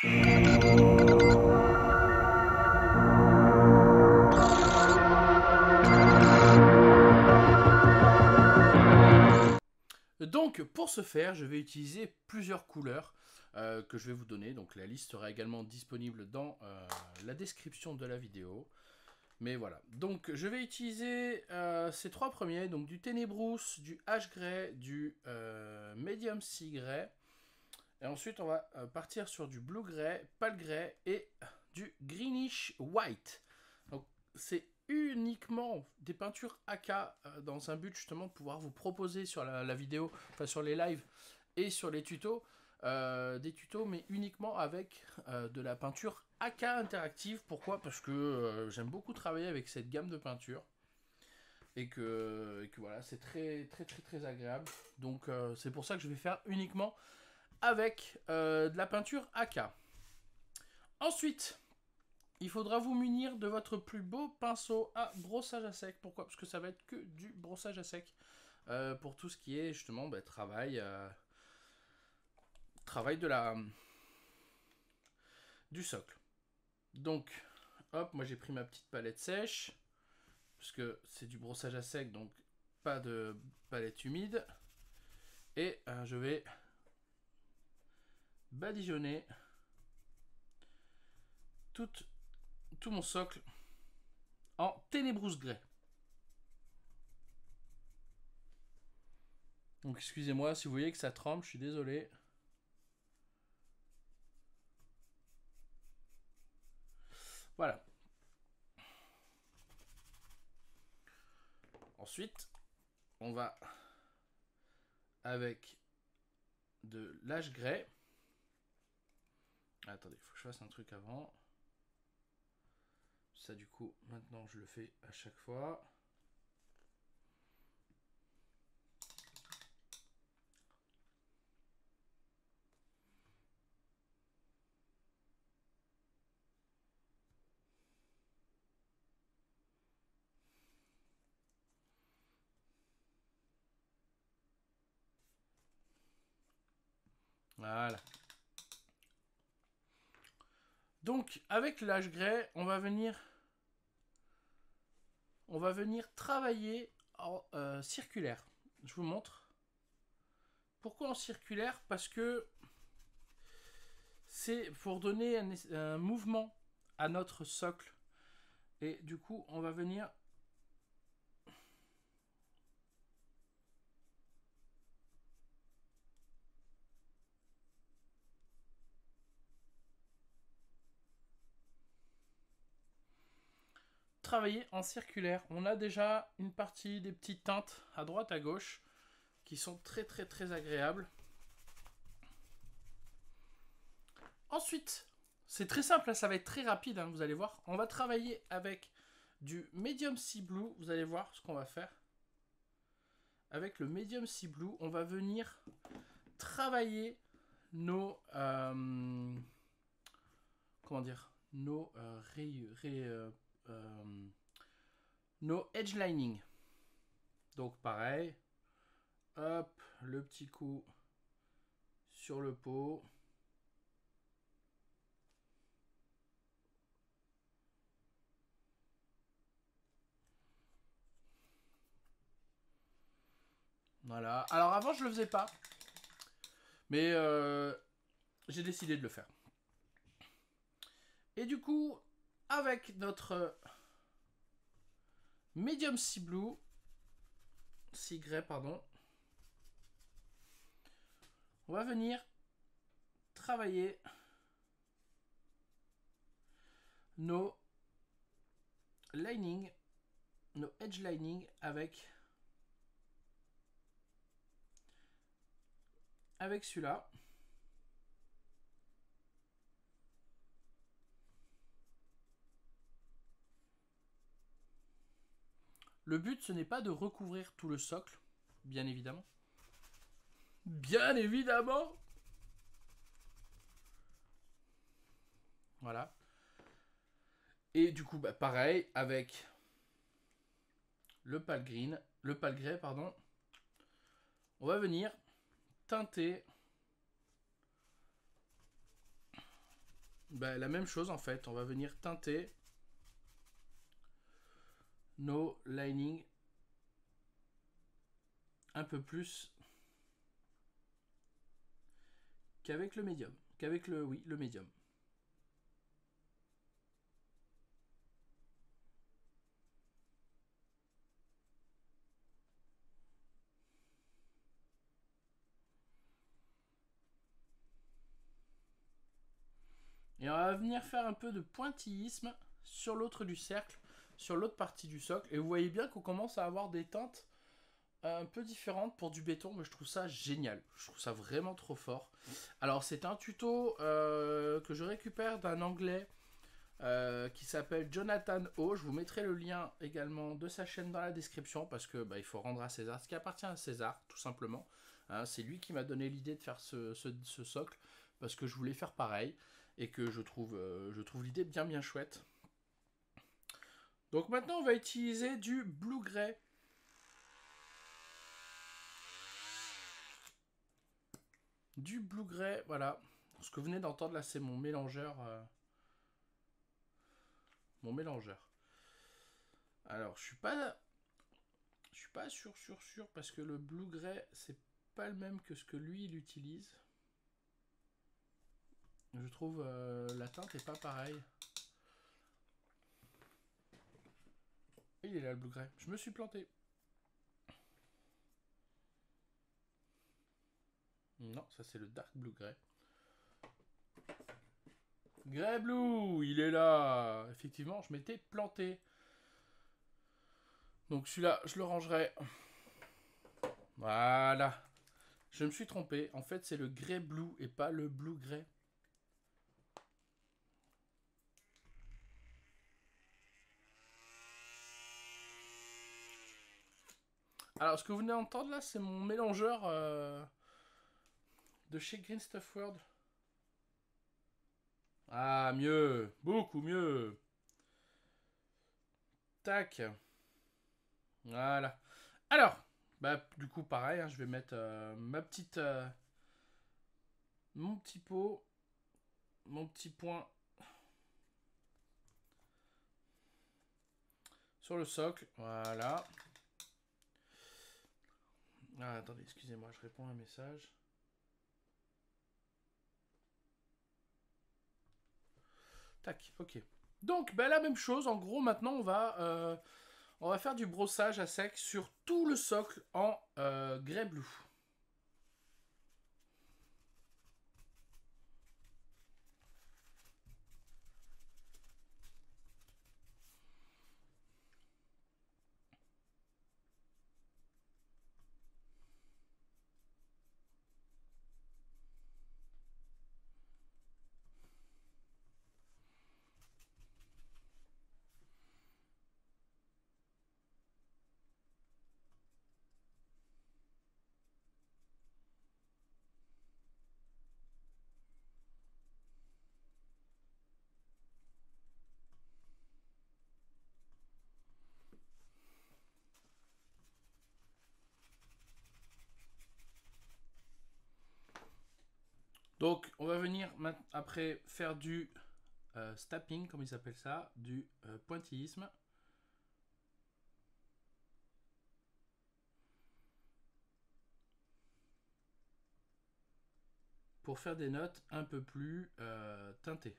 Donc pour ce faire, je vais utiliser plusieurs couleurs que je vais vous donner. Donc la liste sera également disponible dans la description de la vidéo. Mais voilà, donc je vais utiliser ces trois premiers, donc du Ténébrousse, du Ash Grey, du Medium Sea Grey. Et ensuite on va partir sur du Blue Grey, Pale Grey et du Greenish White. Donc c'est uniquement des peintures AK dans un but justement de pouvoir vous proposer sur la vidéo, enfin sur les lives et sur les tutos, des tutos mais uniquement avec de la peinture AK interactive. Pourquoi? Parce que j'aime beaucoup travailler avec cette gamme de peinture et que voilà, c'est très agréable. Donc c'est pour ça que je vais faire uniquement avec de la peinture AK. Ensuite, il faudra vous munir de votre plus beau pinceau à brossage à sec. Pourquoi? Parce que ça va être que du brossage à sec pour tout ce qui est justement travail de du socle. Donc, hop, moi j'ai pris ma petite palette sèche parce que c'est du brossage à sec, donc pas de palette humide. Et je vais badigeonner tout mon socle en Ténébrousse Grey. Donc excusez-moi si vous voyez que ça tremble, je suis désolé. Voilà. Ensuite, on va avec de l'Ash Grey. Attendez, il faut que je fasse un truc avant. Ça du coup, maintenant je le fais à chaque fois. Voilà. Donc avec l'Ash Grey, on va venir travailler en circulaire. Je vous montre. Pourquoi en circulaire? Parce que c'est pour donner un mouvement à notre socle. Et du coup, on va venir travailler en circulaire. On a déjà une partie des petites teintes à droite à gauche qui sont très agréables. Ensuite, c'est très simple, là, ça va être très rapide, hein, vous allez voir. On va travailler avec du Medium Sea Blue. Vous allez voir ce qu'on va faire. Avec le Medium Sea Blue, on va venir travailler nos comment dire, nos nos edge lining. Donc pareil, hop, le petit coup sur le pot. Voilà. Alors avant je le faisais pas, mais j'ai décidé de le faire. Et du coup, avec notre Medium Sea Blue, Sea Grey, pardon, on va venir travailler nos lining, nos edge lining avec celui-là. Le but, ce n'est pas de recouvrir tout le socle, bien évidemment. Bien évidemment. Voilà. Et du coup, bah, pareil, avec le pale grey, pardon, on va venir teinter bah, la même chose en fait. On va venir teinter nos linings un peu plus qu'avec le médium. Qu'avec le, oui, le médium. Et on va venir faire un peu de pointillisme sur l'autre du cercle, sur l'autre partie du socle. Et vous voyez bien qu'on commence à avoir des teintes un peu différentes pour du béton, mais je trouve ça génial. Je trouve ça vraiment trop fort. Alors c'est un tuto que je récupère d'un anglais qui s'appelle Jonathan O. Je vous mettrai le lien également de sa chaîne dans la description parce que bah, il faut rendre à César ce qui appartient à César, tout simplement. Hein, c'est lui qui m'a donné l'idée de faire ce socle parce que je voulais faire pareil et que je trouve l'idée bien chouette. Donc maintenant on va utiliser du Blue Gray. Du Blue Gray, voilà. Ce que vous venez d'entendre là, c'est mon mélangeur. Mon mélangeur. Alors, je suis pas sûr parce que le Blue Gray, c'est pas le même que ce que lui il utilise. Je trouve la teinte est pas pareille. Il est là le Blue Gray. Je me suis planté. Non, ça c'est le Dark Blue Gray. Grey Blue, il est là. Effectivement, je m'étais planté. Donc celui-là, je le rangerai. Voilà. Je me suis trompé. En fait, c'est le Grey Blue et pas le Blue Gray. Alors, ce que vous venez d'entendre là, c'est mon mélangeur de chez Green Stuff World. Ah, mieux. Beaucoup mieux. Tac. Voilà. Alors, bah, du coup, pareil, hein, je vais mettre ma petite... mon petit pot. Mon petit point sur le socle. Voilà. Ah, attendez, excusez-moi, je réponds à un message. Tac, ok. Donc, bah, la même chose. En gros, maintenant, on va faire du brossage à sec sur tout le socle en grey blue. Donc, on va venir après faire du stamping, comme ils appellent ça, du pointillisme. Pour faire des notes un peu plus teintées.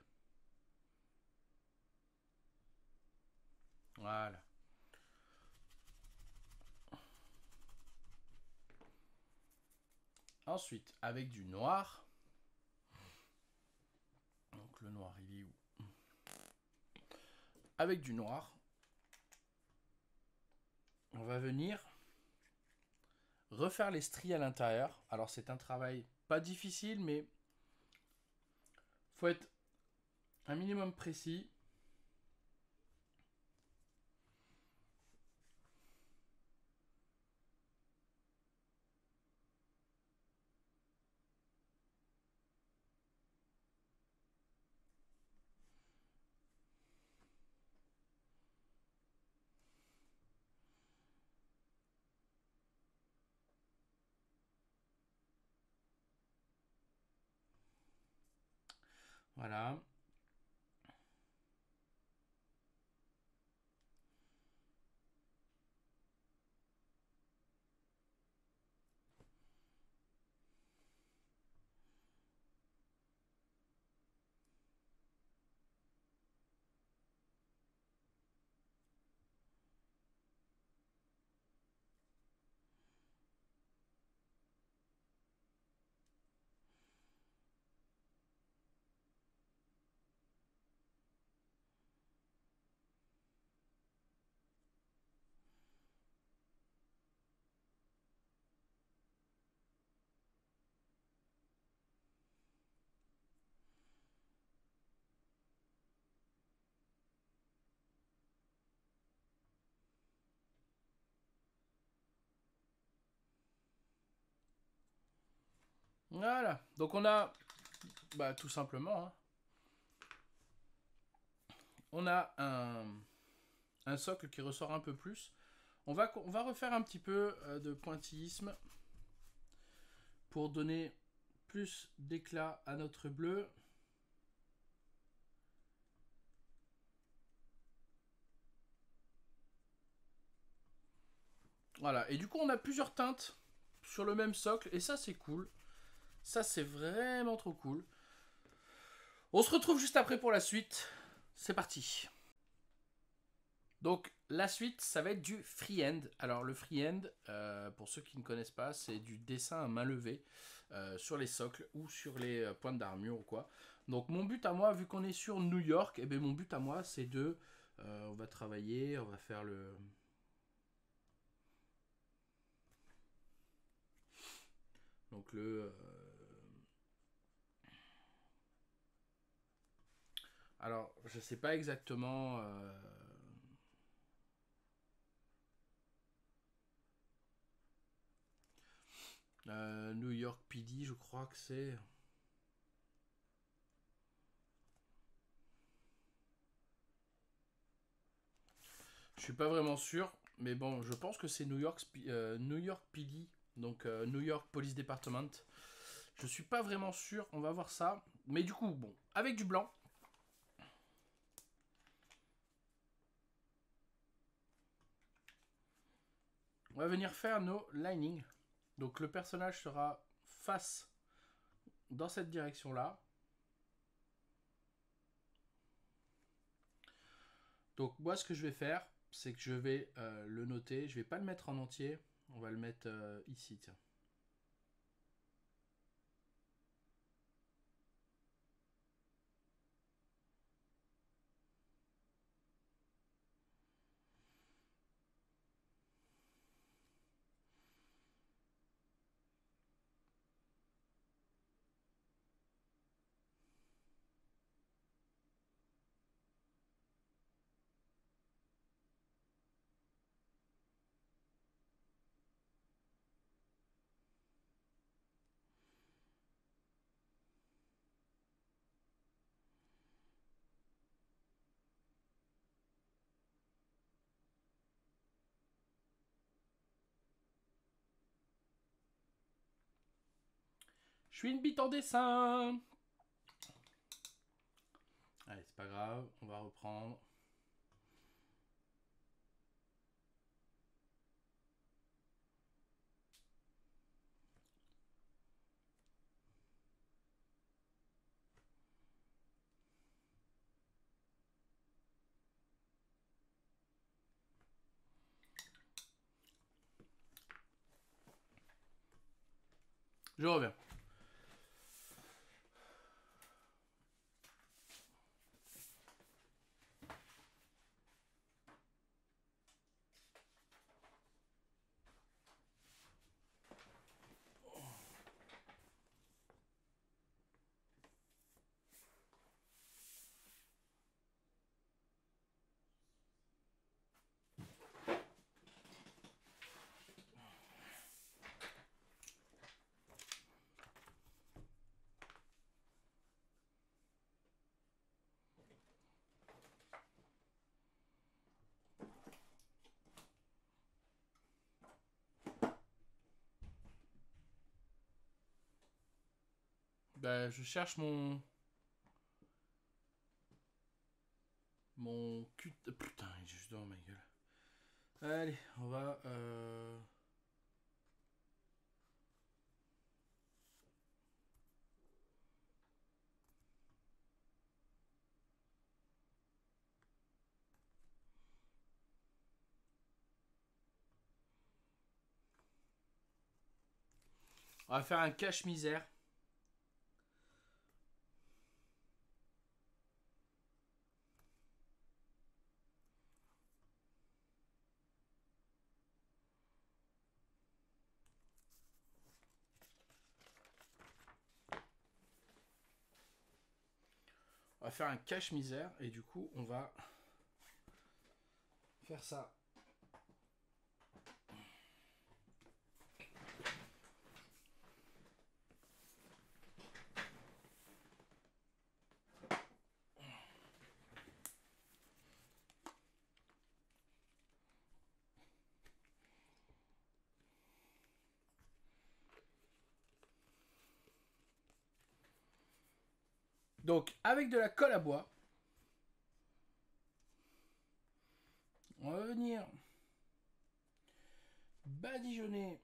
Voilà. Ensuite, avec du noir. Donc le noir, il est où? Avec du noir, on va venir refaire les stries à l'intérieur. Alors c'est un travail pas difficile, mais faut être un minimum précis. Voilà. Voilà. Donc on a, bah, tout simplement, hein, on a un socle qui ressort un peu plus. On va refaire un petit peu de pointillisme pour donner plus d'éclat à notre bleu. Voilà, et du coup on a plusieurs teintes sur le même socle, et ça c'est cool. Ça c'est vraiment trop cool. On se retrouve juste après pour la suite. C'est parti. Donc la suite, ça va être du freehand. Alors le freehand, pour ceux qui ne connaissent pas, c'est du dessin à main levée sur les socles ou sur les pointes d'armure ou quoi. Donc mon but à moi, vu qu'on est sur New York, et bien mon but à moi c'est de... on va travailler, on va faire le... Donc le... alors je sais pas exactement... New York PD, je crois que c'est... Je suis pas vraiment sûr, mais bon, je pense que c'est New York PD, donc New York Police Department. Je suis pas vraiment sûr, on va voir ça. Mais du coup, bon, avec du blanc. On va venir faire nos linings. Donc le personnage sera face dans cette direction-là. Donc moi, ce que je vais faire, c'est que je vais le noter. Je vais pas le mettre en entier. On va le mettre ici, tiens. Je suis une bite en dessin. Allez, c'est pas grave, on va reprendre. Je reviens. Ben, je cherche mon cul. Putain, il est juste dans ma gueule. Allez, on va faire un cache-misère. On va faire un cache-misère et du coup, on va faire ça. Donc, avec de la colle à bois, on va venir badigeonner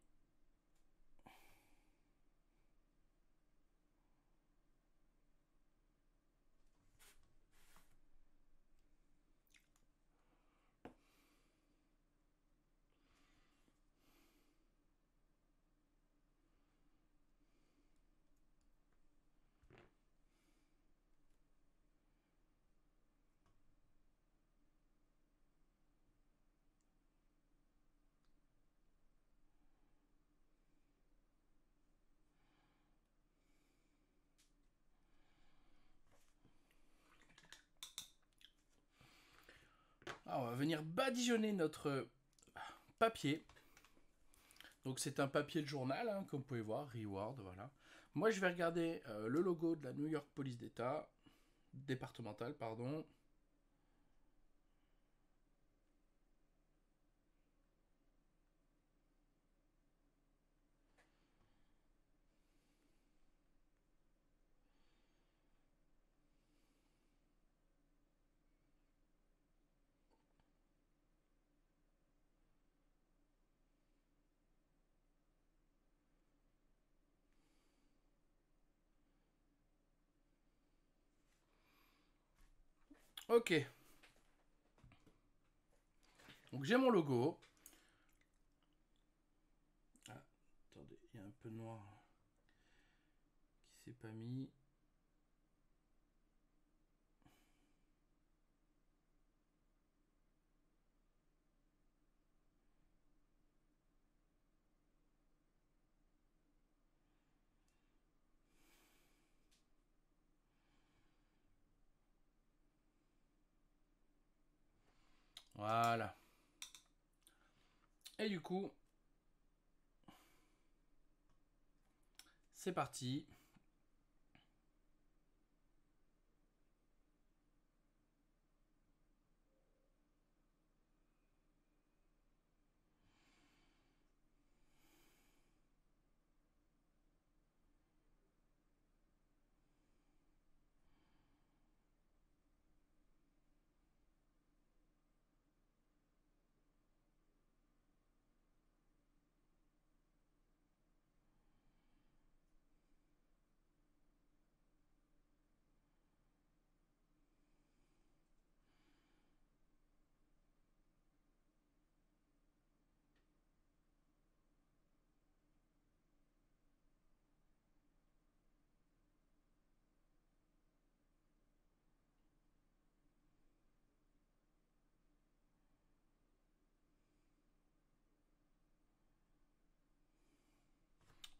on va venir badigeonner notre papier. Donc c'est un papier de journal, hein, comme vous pouvez voir, Reward, voilà. Moi je vais regarder le logo de la New York Police d'État, départementale, pardon. Ok. Donc j'ai mon logo. Ah, attendez, il y a un peu de noir qui s'est pas mis. Voilà. Et du coup, c'est parti.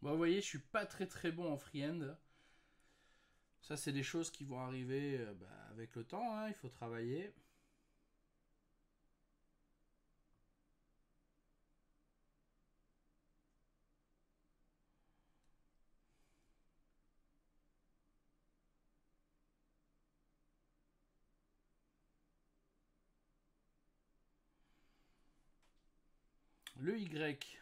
Bon, vous voyez, je suis pas très bon en freehand. Ça, c'est des choses qui vont arriver avec le temps, hein, il faut travailler. Le Y.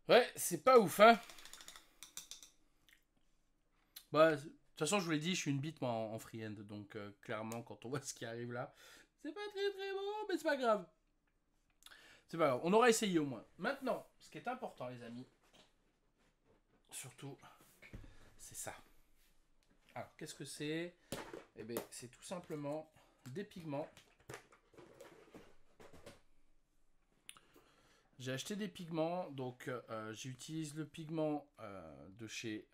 Ouais, c'est pas ouf, hein. Bah, de toute façon, je vous l'ai dit, je suis une bite moi en freehand, donc clairement, quand on voit ce qui arrive là, c'est pas très bon, mais c'est pas grave. C'est pas grave, on aura essayé au moins. Maintenant, ce qui est important, les amis, surtout, c'est ça. Alors, qu'est-ce que c'est? Eh bien, c'est tout simplement des pigments. J'ai acheté des pigments, donc j'utilise le pigment de chez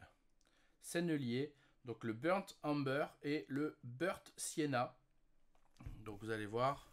sennelier, donc le Burnt Amber et le Burnt Sienna. Donc vous allez voir.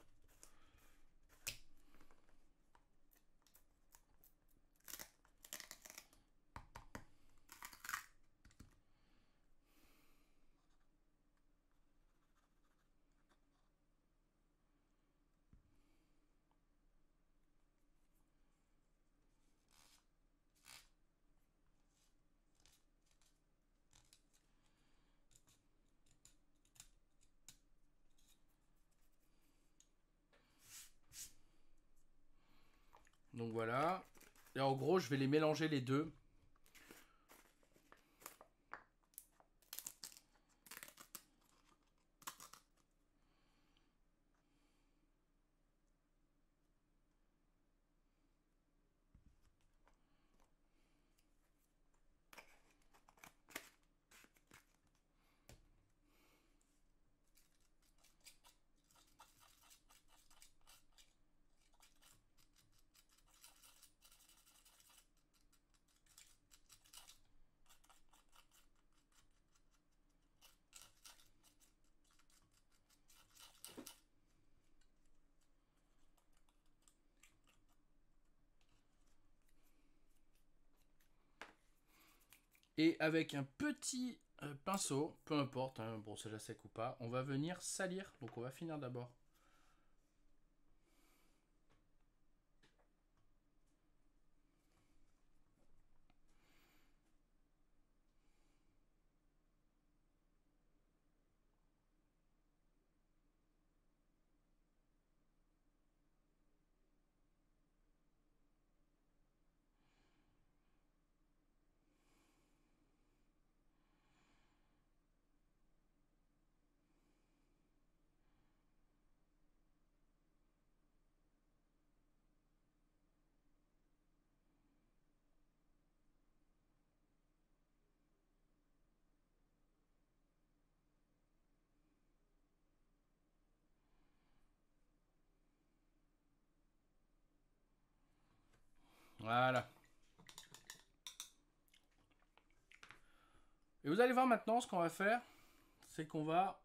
Donc voilà. Et en gros, je vais les mélanger les deux. Et avec un petit pinceau, peu importe, hein, bon c'est déjà sec ou pas, on va venir salir. Donc on va finir d'abord. Voilà. Et vous allez voir maintenant ce qu'on va faire, c'est qu'on va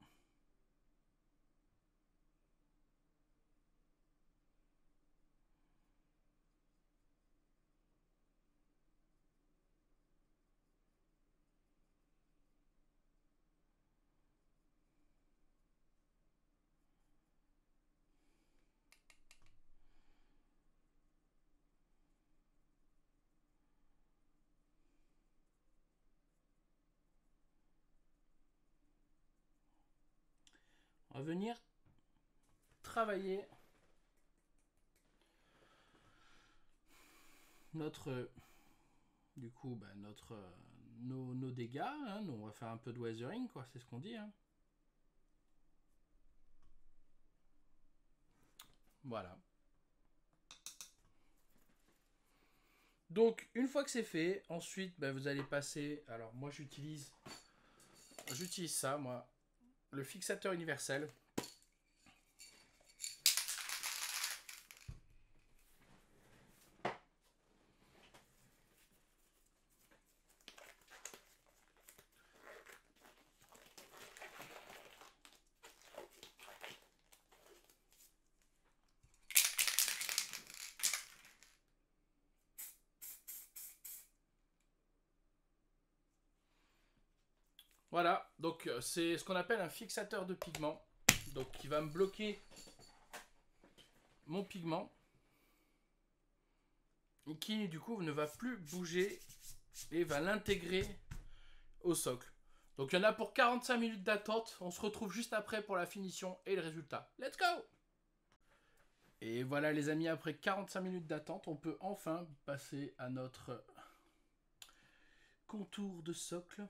venir travailler notre du coup notre nos dégâts, hein. On va faire un peu de weathering, quoi, c'est ce qu'on dit, hein. Voilà. Donc une fois que c'est fait, ensuite vous allez passer. Alors moi j'utilise ça, moi, le fixateur universel. Voilà, donc c'est ce qu'on appelle un fixateur de pigment, donc qui va me bloquer mon pigment, et qui du coup ne va plus bouger et va l'intégrer au socle. Donc il y en a pour 45 minutes d'attente, on se retrouve juste après pour la finition et le résultat. Let's go! Et voilà les amis, après 45 minutes d'attente, on peut enfin passer à notre contour de socle.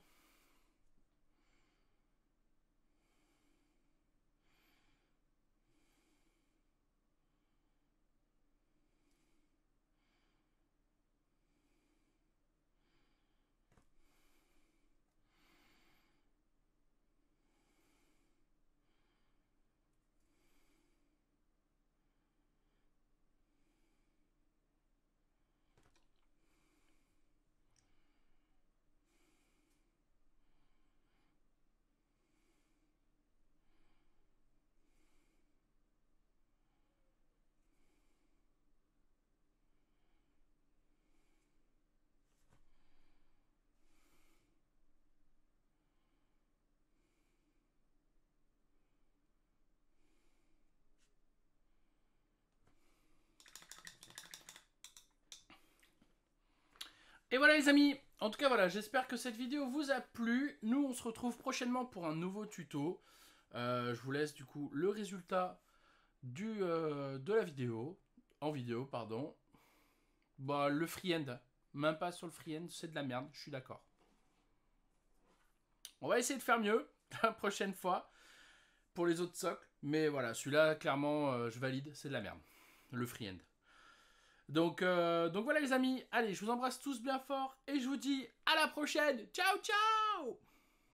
Et voilà les amis, en tout cas voilà, j'espère que cette vidéo vous a plu. Nous on se retrouve prochainement pour un nouveau tuto. Je vous laisse du coup le résultat de la vidéo, en vidéo pardon. Bah le freehand, même pas sur le freehand, c'est de la merde, je suis d'accord. On va essayer de faire mieux la prochaine fois pour les autres socles. Mais voilà, celui-là clairement je valide, c'est de la merde. Le freehand. Donc voilà les amis, allez, je vous embrasse tous bien fort et je vous dis à la prochaine. Ciao, ciao!